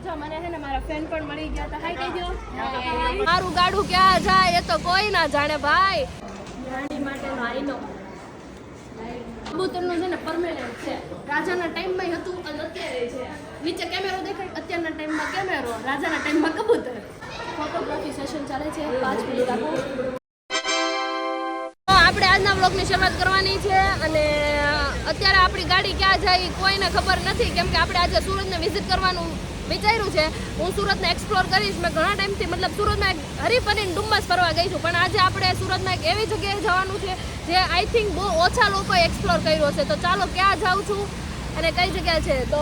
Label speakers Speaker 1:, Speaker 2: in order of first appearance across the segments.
Speaker 1: જો મને છે ને મારા ફ્રેન્ડ પણ મળી ગયા હતા. હાય કહી દો. મારું ગાડું ક્યાં જાય એ તો કોઈ ના જાણે ભાઈ. રાણી માટેનો આઈનો કબૂતરનું છે ને પરમેનન્ટ છે. રાજાના ટાઈમમાં હતું અને અત્યારે છે. નીચે કેમેરો દેખાય, અત્યારના ટાઈમમાં કેમેરો, રાજાના ટાઈમમાં કબૂતર. ફોટોગ્રાફી સેશન ચાલે છે. 5 મિનિટ આપો. આપણે આજના વ્લોગની શરૂઆત કરવાની છે અને અત્યારે આપણી ગાડી ક્યાં જાય કોઈને ખબર નથી, કેમ કે આપણે આજે સુરતને વિઝિટ કરવાનું વિચાર્યું છે. હું સુરતને એક્સપ્લોર કરીશ. મેં ઘણા ટાઈમથી મતલબ સુરતમાં એક હરીફરીને ડુમ્મસ ફરવા ગઈ છું, પણ આજે આપણે સુરતમાં એક એવી જગ્યાએ જવાનું છે જે આઈ થિંક બહુ ઓછા લોકોએ એક્સપ્લોર કર્યો છે. તો ચાલો ક્યાં જાઉં છું અને કઈ જગ્યા છે તો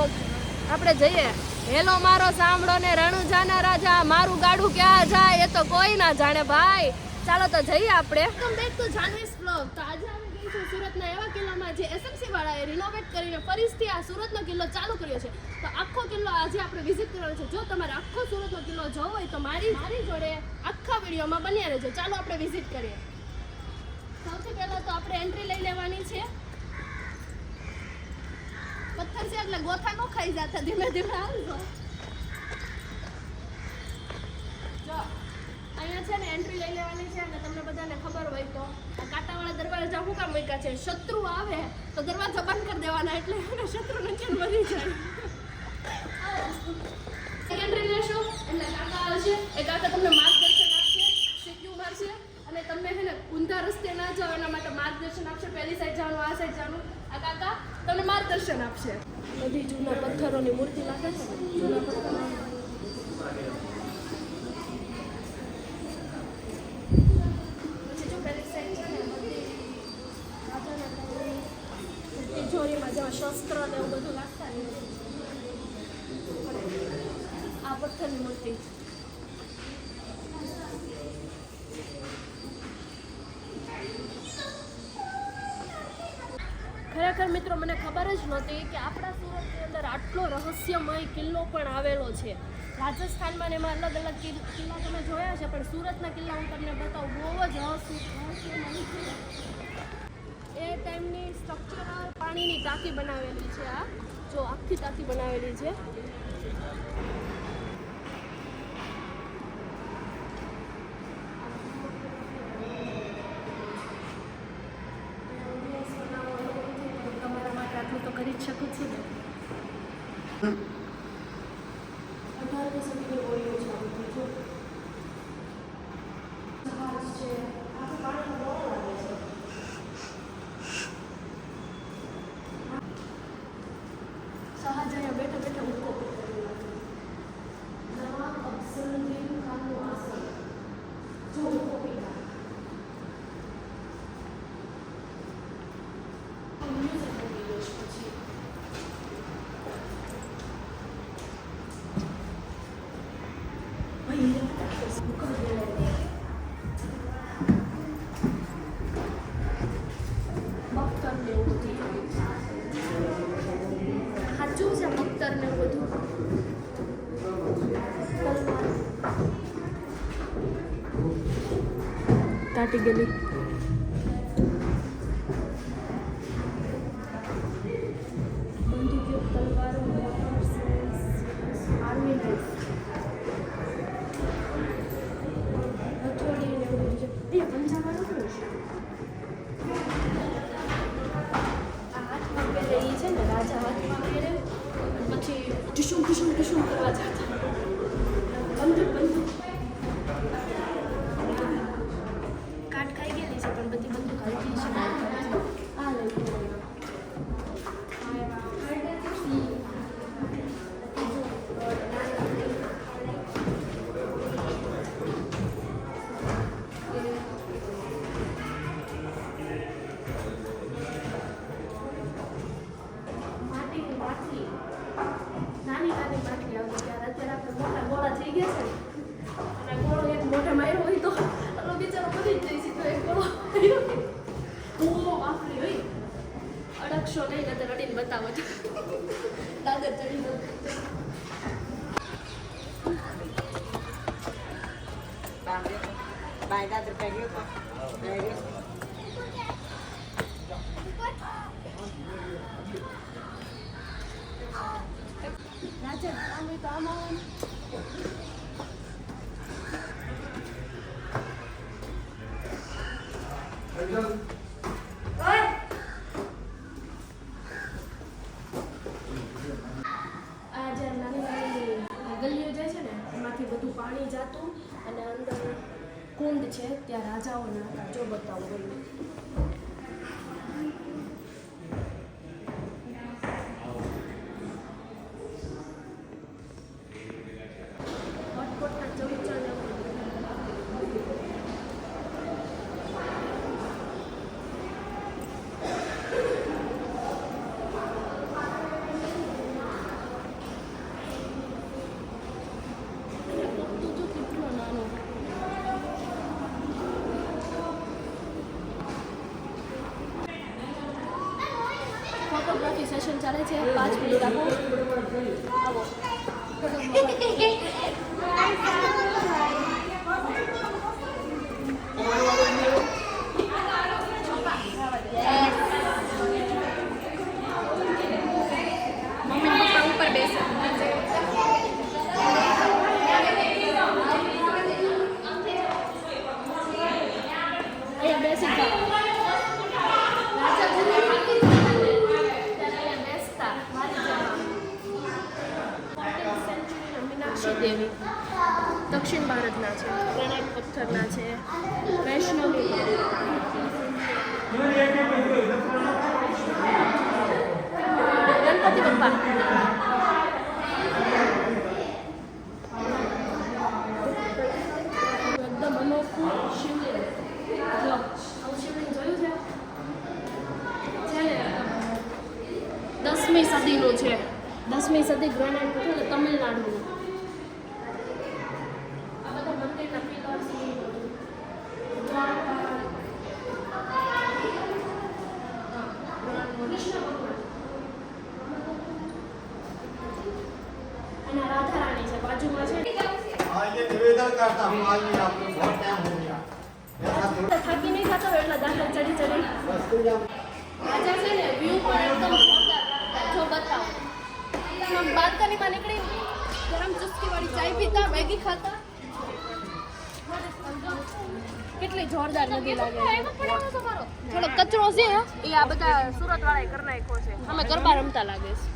Speaker 1: આપણે જઈએ. હેલો મારો સાંભળો ને રણુજાના રાજા, મારું ગાડું ક્યાં જાય એ તો કોઈ ના જાણે ભાઈ. ચાલો તો જઈએ આપણે. Welcome back to Janvi's vlog. તો આજે અમે ગઈ છું સુરતના એવા કિલ્લામાં જે એસએમસી વાળાએ રિનોવેટ કરીને ફરીથી આ સુરતનો કિલ્લો ચાલુ કર્યો છે. તો આખો કિલ્લો આજે આપણે વિઝિટ કરવાનો છે. જો તમારે આખો સુરતનો કિલ્લો જોવો હોય તો મારી જોડે આખા વિડીયોમાં બન્યા રહેજો. ચાલો આપણે વિઝિટ કરીએ. સૌથી પહેલા તો આપણે એન્ટ્રી લઈ લેવાની છે. પથ્થર છે એટલે ગોથા નો ખાઈ જતા, ધીમે ધીમે આવજો. જો અહીંયા છે ને એન્ટ્રી લઈ લેવાની છે અને તમને બધાને ખબર હોય તો આ કાંટાવાળા દરવાજા શું કામ મૂક્યા છે? શત્રુ આવે તો દરવાજા બંધ કરી દેવાના, એટલે શત્રુ નીચે મરી જાય. એન્ટ્રી લેશો એટલે કાકા આવશે. એ કાકા તમને માર્ગદર્શન આપશે, સિક્યુ મારશે અને તમને છે ને ઊંધા રસ્તે ના જાઓ એના માટે માર્ગદર્શન આપશે. પહેલી સાઈડ જવાનું, આ સાઈડ જવાનું. આ કાકા તમને માર્ગદર્શન આપશે. બધી જૂના પથ્થરોની મૂર્તિ લાગે છે. જૂના પથ્થરો તિજોરીમાં જેમાં શસ્ત્ર ને એવું બધું લાગતા ને આ પથ્થરની મૂર્તિ. ખરેખર મિત્રો મને ખબર જ નહોતી કે આપણા સુરતની અંદર આટલો રહસ્યમય કિલ્લો પણ આવેલો છે. રાજસ્થાનમાં ને એમાં અલગ અલગ કિલ્લા તમે જોયા છે, પણ સુરતના કિલ્લા હું તમને બતાવું. બહુ જ રહસ્યમય છે. એ ટાઈમની સ્ટ્રક્ચરલ પાણીની ટાંકી બનાવેલી છે. આ જો આખી ટાંકી બનાવેલી છે. તમારા માટે આટલું તો કરી જ શકું છું ને. 18મી સદીની ઓળીઓ છે. જહાજ છે. આ પાણી બહુ લાગે છે. શાહજહાં બેઠા બેઠા ઉકો નવા અફઝલુદ્દીન ખાનનું આસન જો ઉકો પીતા કાટી ગયેલી બંદૂકીઓ, તલવારો, આર્મી લાઈફ, હથોડી ને એવું બધું છે. એ પંજાબમાં શું છે? આ હાથમાં પહેરે એ છે ને, રાજા હાથમાં પહેરે પછી ઢુસુમ ઢુસુમ ઢુસુમ કરવા જતા. બંદૂક બંદૂક કાટ ખાઈ ગયેલી છે પણ બધી બંદૂક હલકી છે. આ લઈ માટીની બાટલી, નાની નાની બાટલી આવતી ત્યારે. અત્યારે આપણે મોટા ગોળા થઈ ગયા છે અને ગોળો એક મોઢે માર્યો હોય તો બિચારો બધી જ જઈ સીધો એક ગોળો હું વાપરી હોય અડકશો નહીં ને તો રડીને બતાવો છો. દાદર ચડી રાજા હોય તો આમ આવવાનું. આ જે નાની નાની ગલીઓ જાય છે ને એમાંથી બધું પાણી જાતું અને અંદર કુંડ છે ત્યાં રાજાઓના હતા. જો બતાવું ગયું પટપટના ચમચા ને એવું. તું તો કેટલો નાનો. ફોટોગ્રાફી સેશન ચાલે છે. 5 મિનિટ આપો. આવો મમ્મી પપ્પા ઉપર બેસે. અહીંયા બેસી જાઓ. દેવી દક્ષિણ ભારતના છે. ગ્રેનાઇટ પથ્થરના છે. વૈષ્ણવી ગણપતિ બાપ્પા. એકદમ અનોખું શિવલિંગ. જો આવું શિવલિંગ જોયું છે ને 10મી સદીનું છે. 10મી સદી ગ્રેનાઇટ પથ્થર તમિલનાડુનું. અને રાધા રાણી છે બાજુમાં છે.
Speaker 2: आज ये निवेदन करता हूँ आज ये आपको बहुत टाइम हो गया
Speaker 1: થાકી નહીં થતો એટલા દાખલા ચડી ચડી.
Speaker 2: बस स्कूल जाओ
Speaker 1: રાજા છે ને વ્યૂ પણ એકદમ જોરદાર. જો બતાવો આમ બાલ્કનીમાં નીકળી ગરમ ચુસ્કી વાળી ચાય પીતા મેગી ખાતા. કેટલી જોરદાર નદી લાગે. થોડો કચરો છે એ આ બધા સુરત વાળાએ કરી નાખ્યો છે. અમે ગરબા રમતા લાગે છે.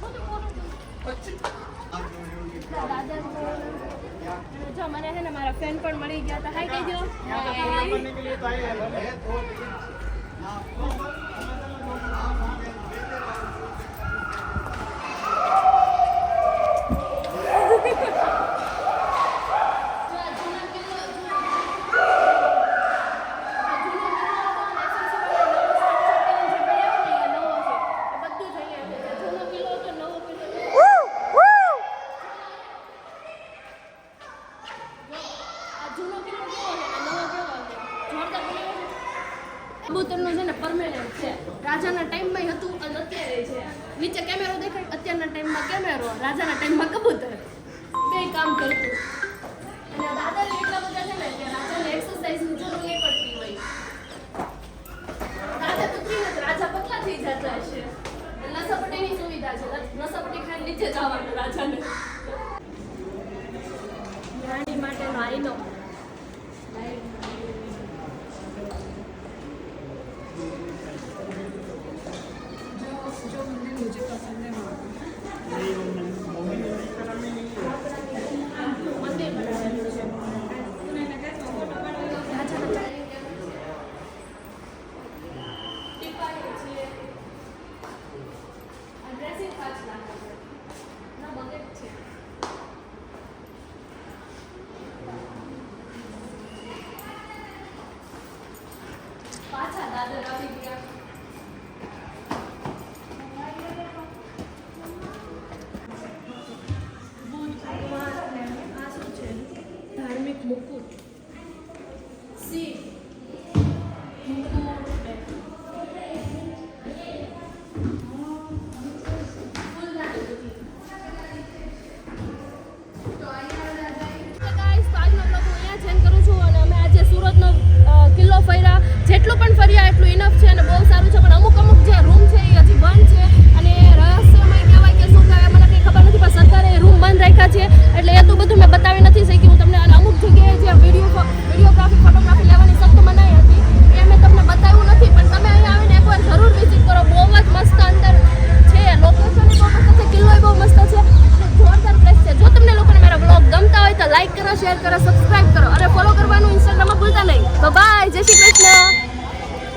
Speaker 1: જો મને છે ને મારા ફ્રેન્ડ પણ મળી ગયા હતા. હાય કહી દો.
Speaker 2: करने के लिए तो आए हैं
Speaker 1: કબૂતરનું છે ને પરમેનન્ટ છે. રાજાના ટાઈમમાં હતું અને અત્યારે છે. નીચે કેમેરો દેખાય. અત્યારના ટાઈમમાં કેમેરો, રાજાના ટાઈમમાં કબૂતર. બે કામ કરતું. અને દાદા એટલા બધા છે ને કે રાજાને એક્સરસાઇઝની જરૂર નહીં પડતી હોય. રાજા તો ત્રી નથી, રાજા પતલા થઈ જતા હશે. લસપટીની સુવિધા છે. લસપટી ખાઈને નીચે જવાનું રાજાને. રાણી માટેનો આઈનો. પાછા દાદર આવી ગયા. ધાર્મિક મુકુટ. સી મુકુટ. કિલ્લો ફર્યા. જેટલું પણ ફર્યા એટલું ઇનફ છે અને બહુ સારું છે. પણ અમુક જે રૂમ છે એ હજી બંધ છે અને રહસ્યમય કહેવાય કે શું કહેવાય મને કંઈ ખબર નથી. સરકારે રૂમ બંધ રાખ્યા છે એટલે એ તો બધું મેં બતાવી નથી શકી હું તમને. અને અમુક જગ્યાએ જે વિડીયોગ્રાફી ફોટોગ્રાફી લેવાની સખ્ત મનાઈ હતી એ મેં તમને બતાવ્યું નથી, પણ તમે અહીંયા આવીને એકવાર જરૂર વિઝિટ કરો. બહુ જ મસ્ત અંદર છે, લોકેશન બહુ મસ્ત છે, કિલ્લો બહુ મસ્ત છે, જોરદાર પ્લેસ છે. જો તમને લોકોને મારા બ્લોગ ગમતા હોય તો લાઈક કરો, શેર કરો, સબસ્ક્રાઇબ કરો અને ફોલો કરવાનું ઇન્સ્ટાગ્રામમાં ભૂલતા નહીં. બાય, જય શ્રી કૃષ્ણ.